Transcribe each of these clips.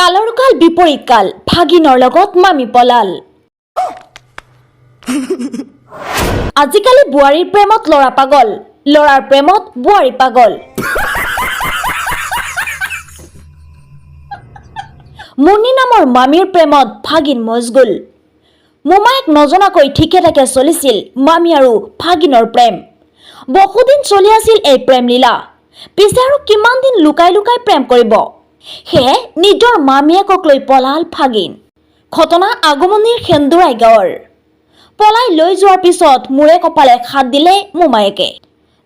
কালৰ কাল বিপৰীত কাল ভাগিনৰ লগত মামি পলাল। আজিকালি বুঢ়াৰীৰ প্ৰেমত ল'ৰা পাগল, ল'ৰাৰ প্ৰেমত বুঢ়াৰী পাগল। মুন্নি নামৰ মামীৰ প্ৰেমত ভাগিন মজগুল। মোমায়েক নজনাকৈ ঠিকে থাকে চলিছিল মামী আৰু ভাগিনৰ প্ৰেম। বহুদিন চলি আছিল এই প্ৰেম লীলা। পিছে আৰু কিমান দিন লুকাই লুকাই প্ৰেম কৰিব। সেয়ে নিজৰ মামীয়েকক লৈ পলাল ভাগিন। ঘটনা আগমনিৰ সেন্দুৰাই গাঁৱৰ। পলাই লৈ যোৱাৰ পিছত মূৰে কপালে হাত দিলে মোমায়েকে।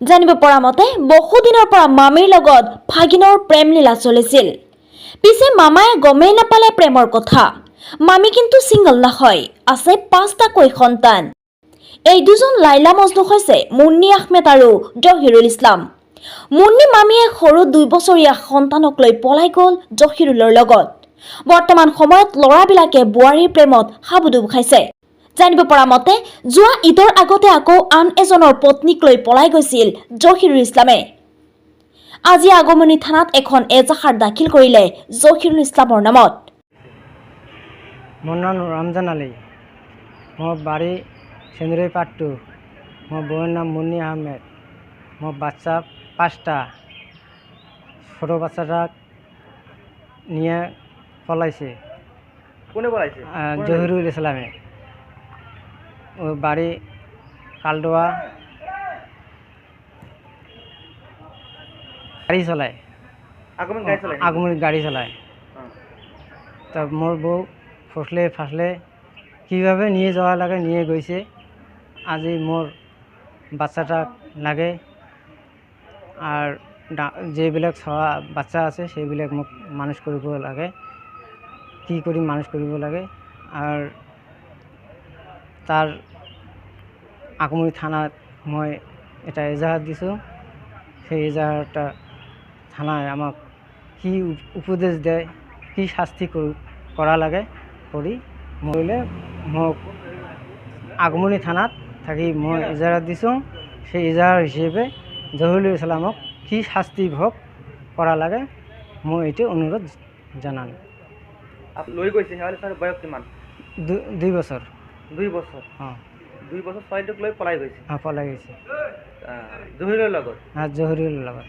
জানিব পৰা মতে বহুদিনৰ পৰা মামীৰ লগত ভাগিনৰ প্ৰেম লীলা চলিছিল। পিছে মামায়ে গমেই নাপালে প্ৰেমৰ কথা। মামী কিন্তু ছিংগল নহয়, আছে 5টাকৈ সন্তান। এই দুজন লাইলা মজনু হৈছে মুন্নি আহমেদ আৰু জহিৰুল ইছলাম। মুন্নি মামীয়ে সৰু 2 বছৰীয়া সন্তানক লৈ পলাই গ'ল জহিৰুলৰ লগত। বৰ্তমান সময়ত ল'ৰাবিলাকে বোৱাৰীৰ প্ৰেমত হাবুডুব খাইছে। জানিব পৰা মতে যোৱা ঈদৰ আগতে আকৌ আন এজনৰ পত্নীক লৈ পলাই গৈছিল জহিৰুল ইছলামে। আজি আগমনী থানাত এখন এজাহাৰ দাখিল কৰিলে জহিৰুল ইছলামৰ নামত। মোৰ নাম ৰমজান আলী, মোৰ বাড়ি সেন্দুৰাই পাট্টু, মোৰ বউয়েৰ নাম মুন্নি আহমেদ। মোৰ বাচ্চা 5টা। ছোট বাচ্চাটা নিয়ে পলাইছে। কোনে পলাইছে? জহিরুল ইসলামে। ও বাড়ি কালডোয়া, গাড়ি চলায়। আগমনী গাড়ি চলায়। তা মোর বউ ফসলে ফাসলে কীভাবে নিয়ে যাওয়া লাগে নিয়ে গৈছে। আজি মোর বাচ্চাটা লাগে আর যেবিলাক ছয়া বাচ্চা আছে সেইবিলাক মোক মানুষ কৰিব লাগে। কি কৰি মানুষ কৰিব লাগে আর তার আগমনী থানাত মই এটা এজাহার দিছোঁ। সেই এজাহারটা থানায় আমাক কি উপদেশ দেয়, কি শাস্তি করা লাগে কৰি মৰিলে মোক আগমনী থানাত থাকি মই এজাহার দিছোঁ। সেই এজাহার হিসেবে জহিরুল ইসলামক কি শাস্তি ভোগ করা লাগে মই এইটো অনুৰোধ জানালো। লৈ গৈছে সেৱালী ছাৰ বয়স কিমান? 2 বছৰ। 2 বছৰ? অঁ, 2 বছৰ ছোৱালীটোক লৈ পলাই গৈছে? পলাই গৈছে। জহিৰৰ লগত? জহিৰুলৰ লগত।